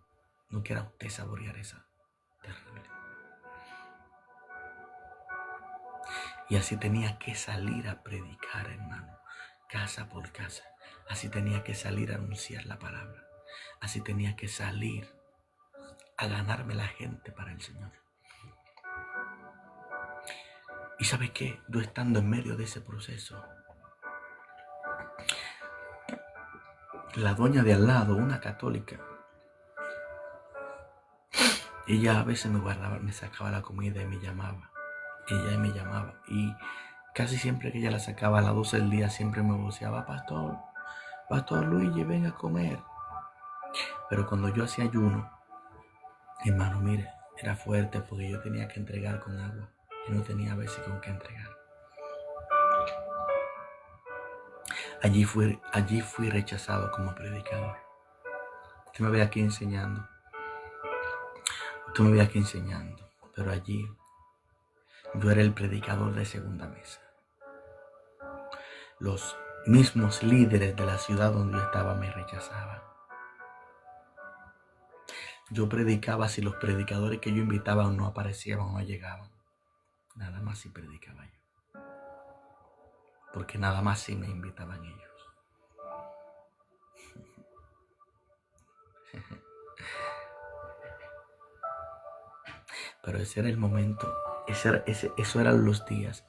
quiera usted saborear esa terrible. Y así tenía que salir a predicar, hermano, casa por casa. Así tenía que salir a anunciar la palabra. Así tenía que salir a ganarme la gente para el Señor. ¿Y sabe qué? Yo estando en medio de ese proceso, la doña de al lado, una católica, ella a veces me sacaba la comida y me llamaba. Ella me llamaba y casi siempre que ella la sacaba a las 12 del día, siempre me voceaba, Pastor Luigi, venga a comer. Pero cuando yo hacía ayuno, hermano, mire, era fuerte porque yo tenía que entregar con agua y no tenía a veces con qué entregar. Allí fui rechazado como predicador. Usted me ve aquí enseñando. Pero allí yo era el predicador de segunda mesa. Los mismos líderes de la ciudad donde yo estaba me rechazaban. Yo predicaba si los predicadores que yo invitaba no aparecían o no llegaban. Nada más si predicaba yo. Porque nada más si me invitaban ellos. Pero ese era el momento, eso eran los días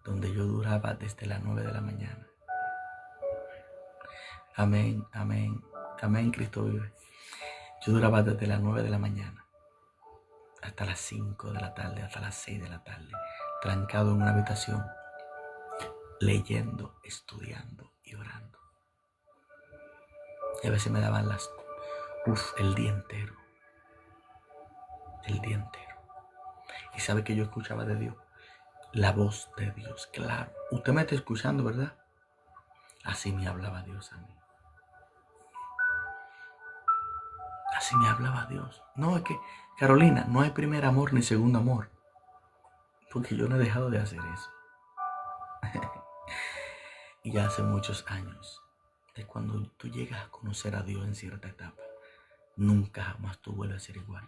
donde yo duraba desde las 9 de la mañana. Amén, amén, amén, Cristo vive. Yo duraba desde las 9 de la mañana hasta las 5 de la tarde, hasta las 6 de la tarde, trancado en una habitación, leyendo, estudiando y orando. Y a veces me daban el día entero. Y sabe que yo escuchaba de Dios, la voz de Dios, claro. Usted me está escuchando, ¿verdad? Así me hablaba Dios a mí. Así me hablaba Dios. No, es que, Carolina, no hay primer amor ni segundo amor. Porque yo no he dejado de hacer eso. Y ya hace muchos años, de cuando tú llegas a conocer a Dios en cierta etapa, nunca jamás tú vuelves a ser igual.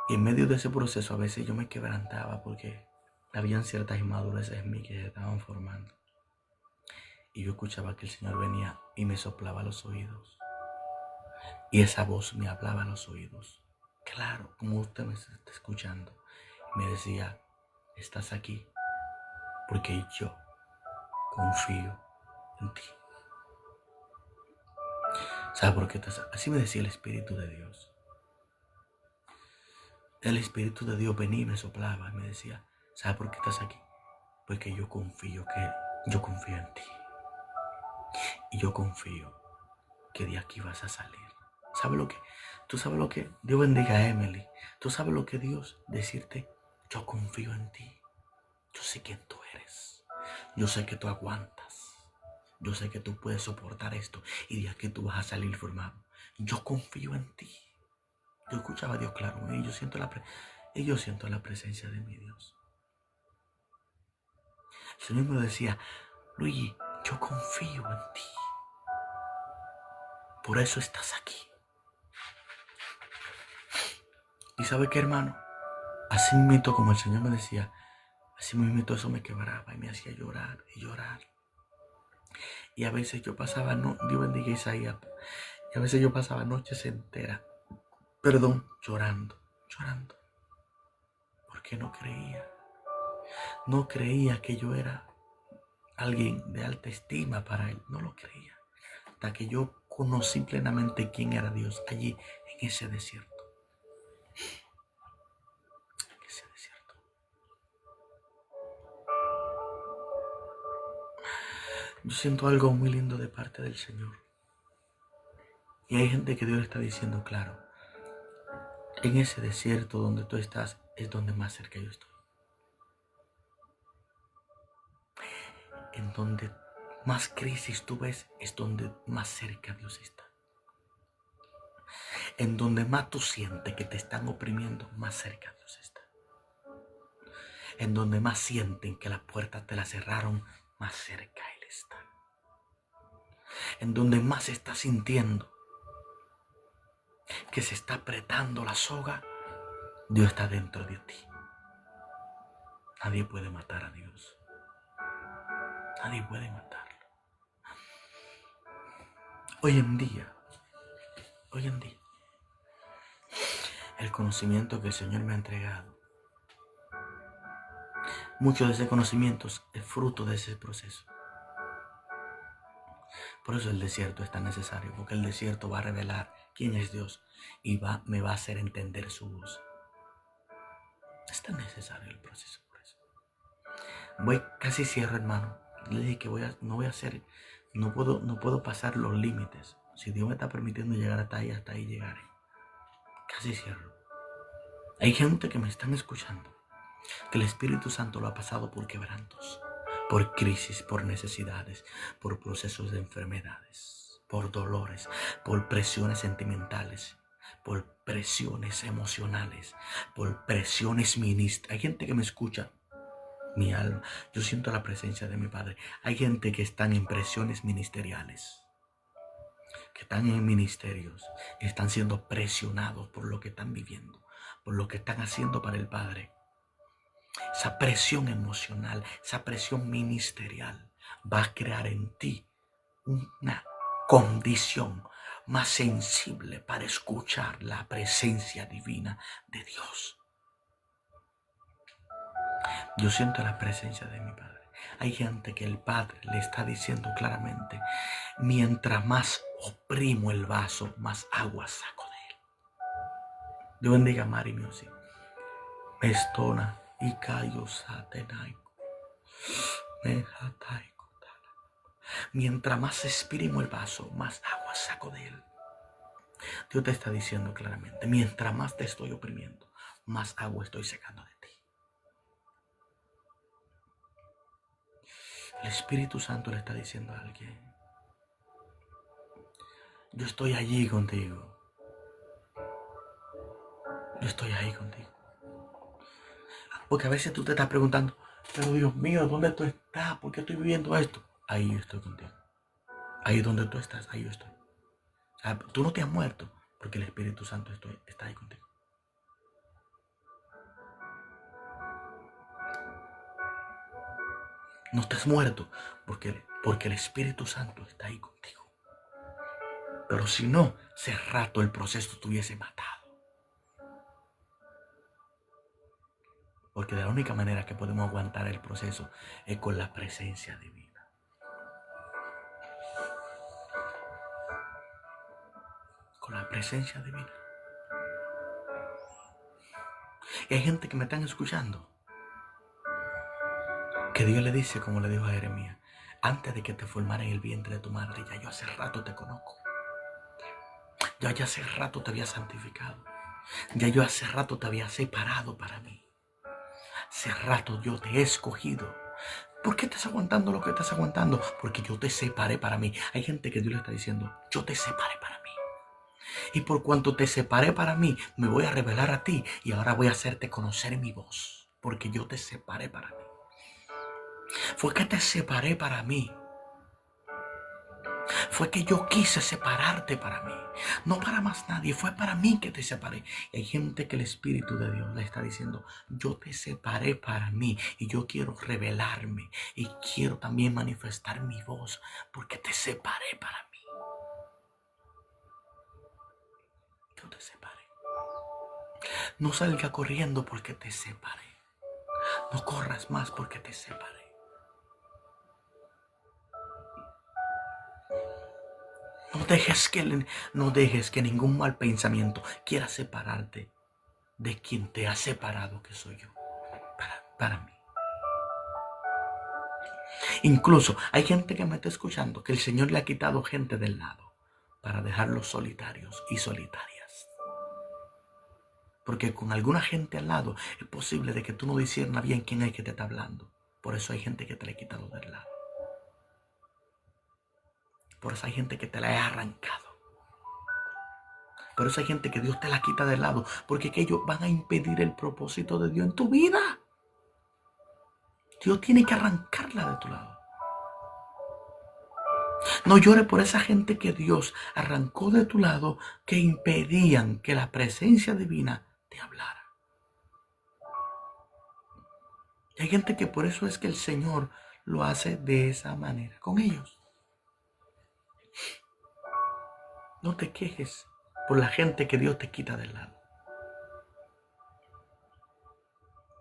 Y en medio de ese proceso a veces yo me quebrantaba porque habían ciertas inmadureces en mí que se estaban formando. Y yo escuchaba que el Señor venía y me soplaba los oídos. Y esa voz me hablaba a los oídos. Claro, como usted me está escuchando. Me decía, estás aquí porque yo confío en ti. ¿Sabe por qué estás aquí? Así me decía el Espíritu de Dios. El Espíritu de Dios venía y me soplaba y me decía, ¿sabe por qué estás aquí? Porque yo confío en ti. Y yo confío que de aquí vas a salir. Tú sabes lo que Dios bendiga a Emily. Tú sabes lo que Dios decirte, yo confío en ti. Yo sé quién tú eres. Yo sé que tú aguantas. Yo sé que tú puedes soportar esto y de aquí tú vas a salir formado. Yo confío en ti. Yo escuchaba a Dios claro y yo siento la presencia de mi Dios. El Señor me decía, Luigi, yo confío en ti. Por eso estás aquí. ¿Y sabe qué, hermano? Así mismo como el Señor me decía, así mismo eso me quebraba y me hacía llorar y llorar. Y a veces yo pasaba, Dios bendiga a Isaías, y a veces yo pasaba noches enteras, llorando. Porque no creía que yo era alguien de alta estima para Él, no lo creía. Hasta que yo conocí plenamente quién era Dios allí en ese desierto. Yo siento algo muy lindo de parte del Señor. Y hay gente que Dios le está diciendo, claro, en ese desierto donde tú estás es donde más cerca yo estoy. En donde más crisis tú ves es donde más cerca Dios está. En donde más tú sientes que te están oprimiendo, más cerca Dios está. En donde más sienten que las puertas te las cerraron, más cerca Él está. En donde más estás sintiendo que se está apretando la soga, Dios está dentro de ti. Nadie puede matar a Dios. Nadie puede matarlo. Hoy en día, el conocimiento que el Señor me ha entregado, mucho de ese conocimiento es fruto de ese proceso. Por eso el desierto es tan necesario, porque el desierto va a revelar quién es Dios y me va a hacer entender su voz. Es tan necesario el proceso por eso. Casi cierro, hermano. Le dije que no voy a hacer, no puedo pasar los límites. Si Dios me está permitiendo llegar hasta ahí llegaré. Casi cierro. Hay gente que me están escuchando, que el Espíritu Santo lo ha pasado por quebrantos, por crisis, por necesidades, por procesos de enfermedades, por dolores, por presiones sentimentales, por presiones emocionales, por presiones ministeriales. Hay gente que me escucha. Mi alma, yo siento la presencia de mi Padre. Hay gente que están en presiones ministeriales, que están en ministerios, que están siendo presionados por lo que están viviendo, por lo que están haciendo para el Padre. Esa presión emocional, esa presión ministerial va a crear en ti una condición más sensible para escuchar la presencia divina de Dios. Yo siento la presencia de mi Padre. Hay gente que el Padre le está diciendo claramente: mientras más oprimo el vaso, más agua saco de él. Dios bendiga a Mari Music. Mestona y Cayo Satenaico. Mejataico. Mientras más exprimo el vaso, más agua saco de él. Dios te está diciendo claramente: mientras más te estoy oprimiendo, más agua estoy sacando de ti. El Espíritu Santo le está diciendo a alguien: yo estoy allí contigo. Yo estoy ahí contigo. Porque a veces tú te estás preguntando: pero Dios mío, ¿dónde tú estás? ¿Por qué estoy viviendo esto? Ahí estoy contigo. Ahí donde tú estás, ahí yo estoy. O sea, tú no te has muerto porque el Espíritu Santo está ahí contigo. No estás muerto porque el Espíritu Santo está ahí contigo. Pero si no, hace rato el proceso te hubiese matado. Porque de la única manera que podemos aguantar el proceso es con la presencia divina. Con la presencia divina. Y hay gente que me están escuchando, que Dios le dice, como le dijo a Jeremías: antes de que te formara en el vientre de tu madre, ya yo hace rato te conozco. Ya hace rato te había santificado. Ya yo hace rato te había separado para mí. Hace rato yo te he escogido. ¿Por qué estás aguantando lo que estás aguantando? Porque yo te separé para mí. Hay gente que Dios le está diciendo: yo te separé para mí. Y por cuanto te separé para mí, me voy a revelar a ti y ahora voy a hacerte conocer mi voz. Porque yo te separé para mí. Fue que te separé para mí. Fue que yo quise separarte para mí. No para más nadie. Fue para mí que te separé. Y hay gente que el Espíritu de Dios le está diciendo: yo te separé para mí. Y yo quiero revelarme. Y quiero también manifestar mi voz. Porque te separé para mí. Yo te separé. No salga corriendo porque te separé. No corras más porque te separé. No dejes que ningún mal pensamiento quiera separarte de quien te ha separado, que soy yo, para mí. Incluso hay gente que me está escuchando que el Señor le ha quitado gente del lado para dejarlos solitarios y solitarias. Porque con alguna gente al lado es posible de que tú no disciernas bien quién es que te está hablando. Por eso hay gente que te la ha quitado del lado. Por eso hay gente que te la ha arrancado. Por eso hay gente que Dios te la quita del lado. Porque que ellos van a impedir el propósito de Dios en tu vida. Dios tiene que arrancarla de tu lado. No llores por esa gente que Dios arrancó de tu lado, que impedían que la presencia divina te hablara. Y hay gente que por eso es que el Señor lo hace de esa manera con ellos. No te quejes por la gente que Dios te quita del lado.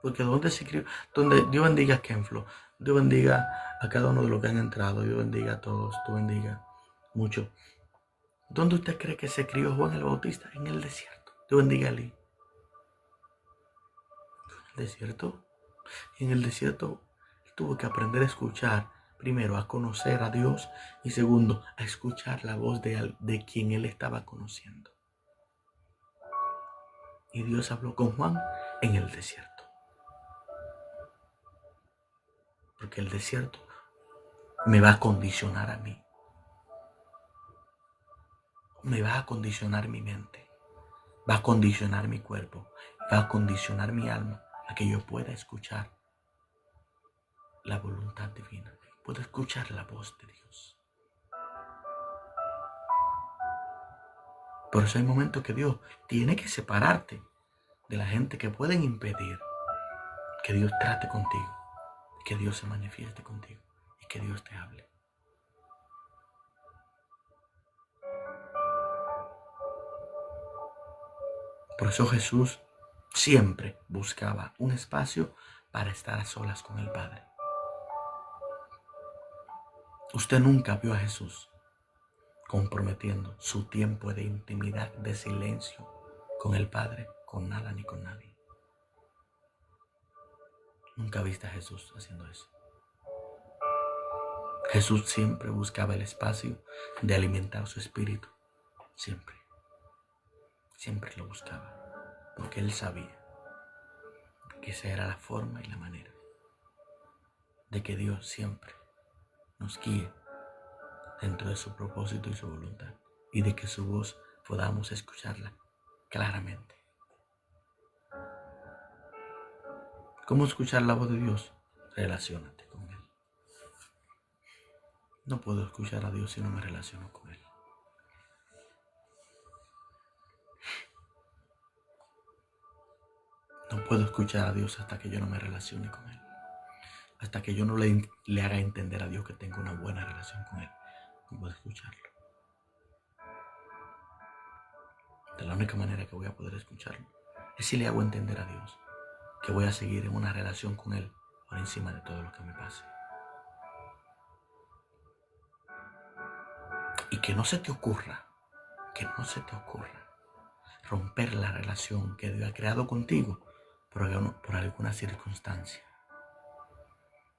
Porque donde Dios bendiga a Kenflo, Dios bendiga a cada uno de los que han entrado, Dios bendiga a todos, Dios bendiga mucho. ¿Dónde usted cree que se crió Juan el Bautista? En el desierto. Dios bendiga a Eli. ¿En el desierto? En el desierto tuvo que aprender a escuchar, primero a conocer a Dios y segundo a escuchar la voz de quien él estaba conociendo. Y Dios habló con Juan en el desierto. Porque el desierto me va a condicionar a mí. Me va a condicionar mi mente. Va a condicionar mi cuerpo. Va a condicionar mi alma a que yo pueda escuchar la voluntad divina. Pueda escuchar la voz de Dios. Por eso hay momentos que Dios tiene que separarte de la gente que pueden impedir que Dios trate contigo, que Dios se manifieste contigo y que Dios te hable. Por eso Jesús siempre buscaba un espacio para estar a solas con el Padre. Usted nunca vio a Jesús comprometiendo su tiempo de intimidad, de silencio con el Padre, con nada ni con nadie. Nunca viste a Jesús haciendo eso. Jesús siempre buscaba el espacio de alimentar su espíritu. Siempre. Siempre lo buscaba. Porque él sabía que esa era la forma y la manera de que Dios siempre nos guíe dentro de su propósito y su voluntad, y de que su voz podamos escucharla claramente. ¿Cómo escuchar la voz de Dios? Relaciónate con Él. No puedo escuchar a Dios si no me relaciono con Él. No puedo escuchar a Dios hasta que yo no me relacione con Él. Hasta que yo no le haga entender a Dios que tengo una buena relación con Él. No puedo escucharlo. De la única manera que voy a poder escucharlo es si le hago entender a Dios que voy a seguir en una relación con Él por encima de todo lo que me pase. Y que no se te ocurra romper la relación que Dios ha creado contigo por alguna circunstancia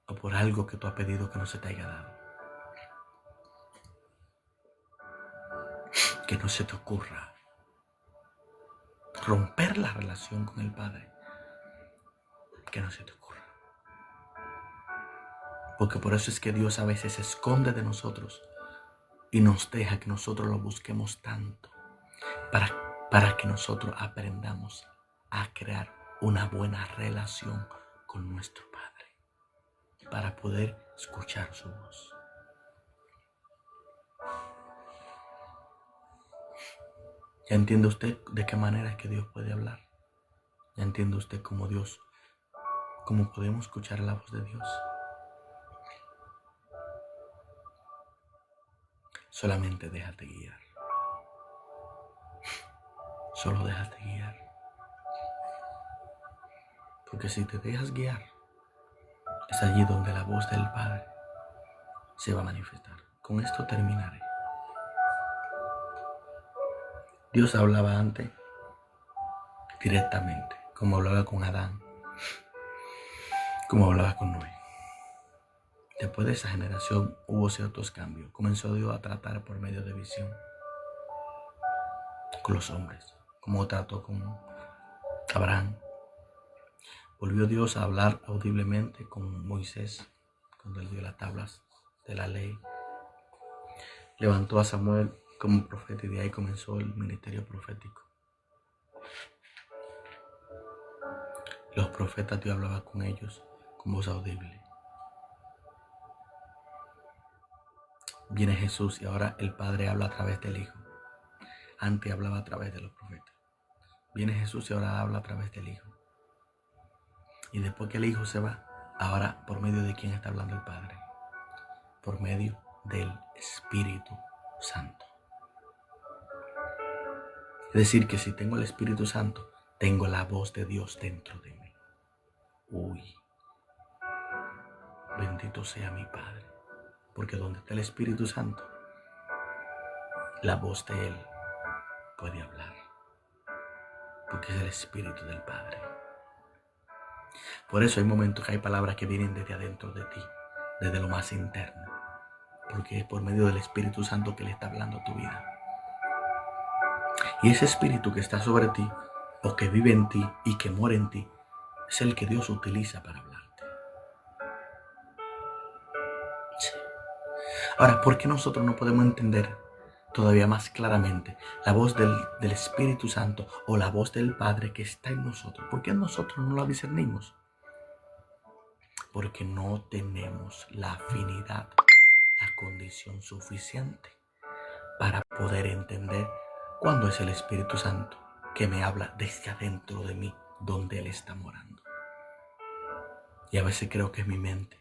o por algo que tú has pedido que no se te haya dado. Que no se te ocurra romper la relación con el Padre. Que no se te ocurra. Porque por eso es que Dios a veces se esconde de nosotros y nos deja que nosotros lo busquemos tanto para que nosotros aprendamos a crear una buena relación con nuestro Padre, para poder escuchar su voz. ¿Ya entiende usted de qué manera es que Dios puede hablar? ¿Ya entiende usted cómo podemos escuchar la voz de Dios? Solamente déjate guiar. Solo déjate guiar. Porque si te dejas guiar, es allí donde la voz del Padre se va a manifestar. Con esto terminaré. Dios hablaba antes directamente, como hablaba con Adán, como hablaba con Noé. Después de esa generación hubo ciertos cambios. Comenzó Dios a tratar por medio de visión con los hombres, como trató con Abraham. Volvió Dios a hablar audiblemente con Moisés cuando él dio las tablas de la ley. Levantó a Samuel como profeta y de ahí comenzó el ministerio profético. Los profetas, Dios hablaba con ellos con voz audible. Viene Jesús y ahora el Padre habla a través del Hijo. Antes hablaba a través de los profetas. Viene Jesús y ahora habla a través del Hijo. Y después que el Hijo se va, ahora por medio de quién está hablando el Padre. Por medio del Espíritu Santo. Es decir, que si tengo el Espíritu Santo, tengo la voz de Dios dentro de mí. Uy, bendito sea mi Padre. Porque donde está el Espíritu Santo, la voz de Él puede hablar. Porque es el Espíritu del Padre. Por eso hay momentos que hay palabras que vienen desde adentro de ti, desde lo más interno, porque es por medio del Espíritu Santo que le está hablando a tu vida. Y ese Espíritu que está sobre ti, o que vive en ti y que mora en ti, es el que Dios utiliza para hablarte. Sí. Ahora, ¿por qué nosotros no podemos entender todavía más claramente la voz del Espíritu Santo o la voz del Padre que está en nosotros? ¿Por qué nosotros no la discernimos? Porque no tenemos la afinidad, la condición suficiente para poder entender cuándo es el Espíritu Santo que me habla desde adentro de mí, donde Él está morando. Y a veces creo que es mi mente,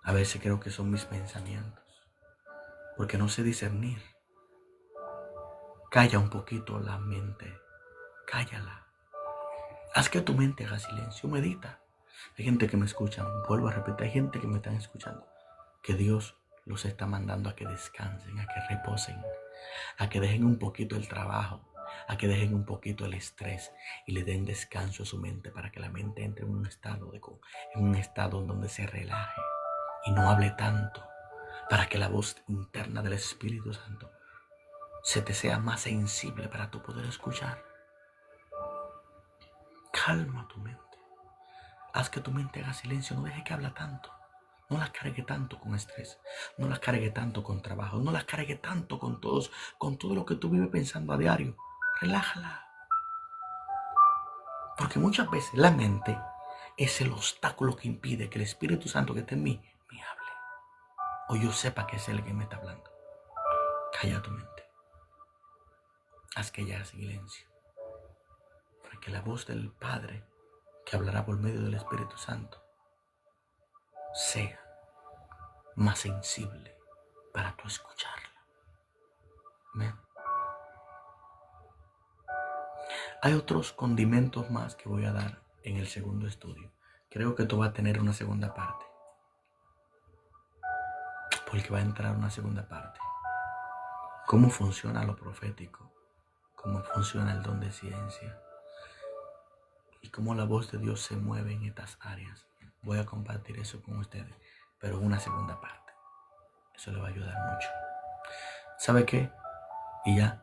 a veces creo que son mis pensamientos, porque no sé discernir. Calla un poquito la mente, cállala. Haz que tu mente haga silencio, medita. Hay gente que me escucha, vuelvo a repetir, hay gente que me está escuchando, que Dios los está mandando a que descansen, a que reposen, a que dejen un poquito el trabajo, a que dejen un poquito el estrés y le den descanso a su mente para que la mente entre en un estado en donde se relaje y no hable tanto, para que la voz interna del Espíritu Santo se te sea más sensible para tú poder escuchar. Calma tu mente. Haz que tu mente haga silencio, no deje que hable tanto. No la cargue tanto con estrés, no la cargue tanto con trabajo, no la cargue tanto con todo lo que tú vives pensando a diario. Relájala. Porque muchas veces la mente es el obstáculo que impide que el Espíritu Santo que está en mí me hable. O yo sepa que es Él que me está hablando. Calla tu mente. Haz que ella haga silencio. Para que la voz del Padre que hablará por medio del Espíritu Santo sea más sensible para tú escucharla. Amén. Hay otros condimentos más que voy a dar en el segundo estudio. Creo que esto va a tener una segunda parte. Porque va a entrar una segunda parte. Cómo funciona lo profético. Cómo funciona el don de ciencia. Y cómo la voz de Dios se mueve en estas áreas. Voy a compartir eso con ustedes. Pero en una segunda parte. Eso le va a ayudar mucho. ¿Sabe qué? Y ya.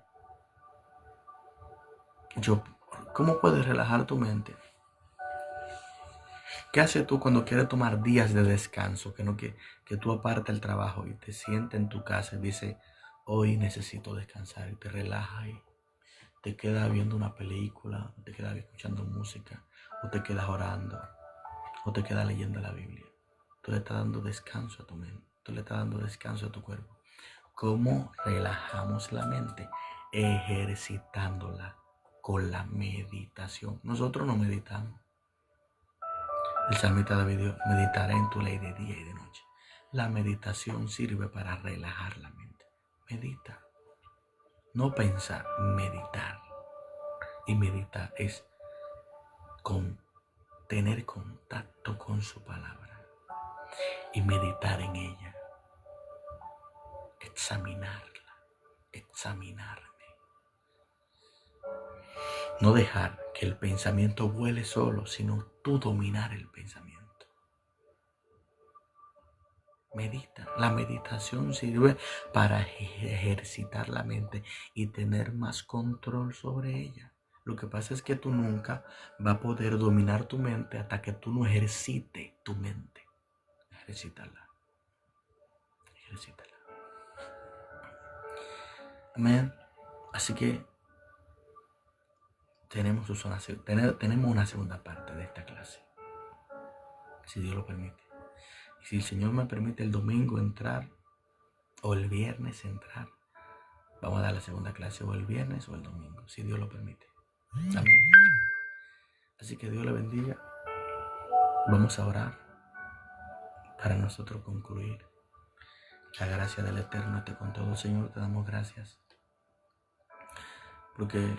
¿Cómo puedes relajar tu mente? ¿Qué haces tú cuando quieres tomar días de descanso? Que tú apartas el trabajo y te sientes en tu casa y dices, hoy necesito descansar. Y te relajas y te quedas viendo una película, o te quedas escuchando música, o te quedas orando, o te quedas leyendo la Biblia. Tú le estás dando descanso a tu mente, tú le estás dando descanso a tu cuerpo. ¿Cómo relajamos la mente? Ejercitándola con la meditación. Nosotros no meditamos. El salmista David dijo, meditaré en tu ley de día y de noche. La meditación sirve para relajar la mente. Medita. No pensar, meditar. Y meditar es tener contacto con su palabra. Y meditar en ella. Examinarla. Examinarme. No dejar que el pensamiento vuele solo, sino tú dominar el pensamiento. Medita. La meditación sirve para ejercitar la mente y tener más control sobre ella. Lo que pasa es que tú nunca vas a poder dominar tu mente hasta que tú no ejercites tu mente. Ejercítala. Ejercítala. Amén. Así que tenemos una segunda parte de esta clase. Si Dios lo permite. Y si el Señor me permite el domingo entrar, o el viernes entrar, vamos a dar la segunda clase o el viernes o el domingo, si Dios lo permite. Amén. Así que Dios le bendiga. Vamos a orar para nosotros concluir. La gracia del Eterno esté con todo. Señor, te damos gracias porque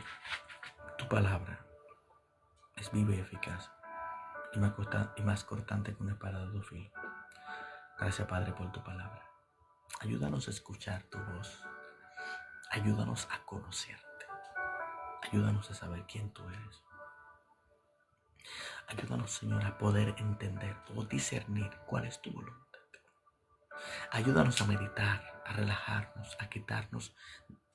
tu palabra es viva y eficaz y más cortante que una espada de dos filos. Gracias, Padre, por tu palabra. Ayúdanos a escuchar tu voz. Ayúdanos a conocerte. Ayúdanos a saber quién tú eres. Ayúdanos, Señor, a poder entender o discernir cuál es tu voluntad. Ayúdanos a meditar, a relajarnos, a quitarnos,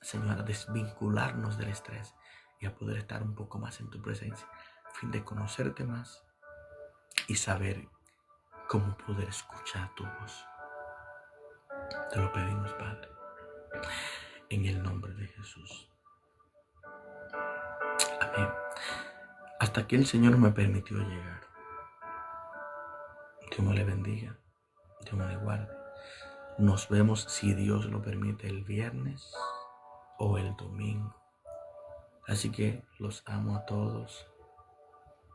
Señor, a desvincularnos del estrés y a poder estar un poco más en tu presencia, a fin de conocerte más y saber cómo poder escuchar tu voz. Te lo pedimos, Padre, en el nombre de Jesús. Amén. Hasta aquí el Señor me permitió llegar. Dios me le bendiga, Dios me le guarde. Nos vemos, si Dios lo permite, el viernes o el domingo. Así que los amo a todos.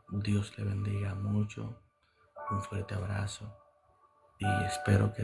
Dios le bendiga mucho. Un fuerte abrazo y espero que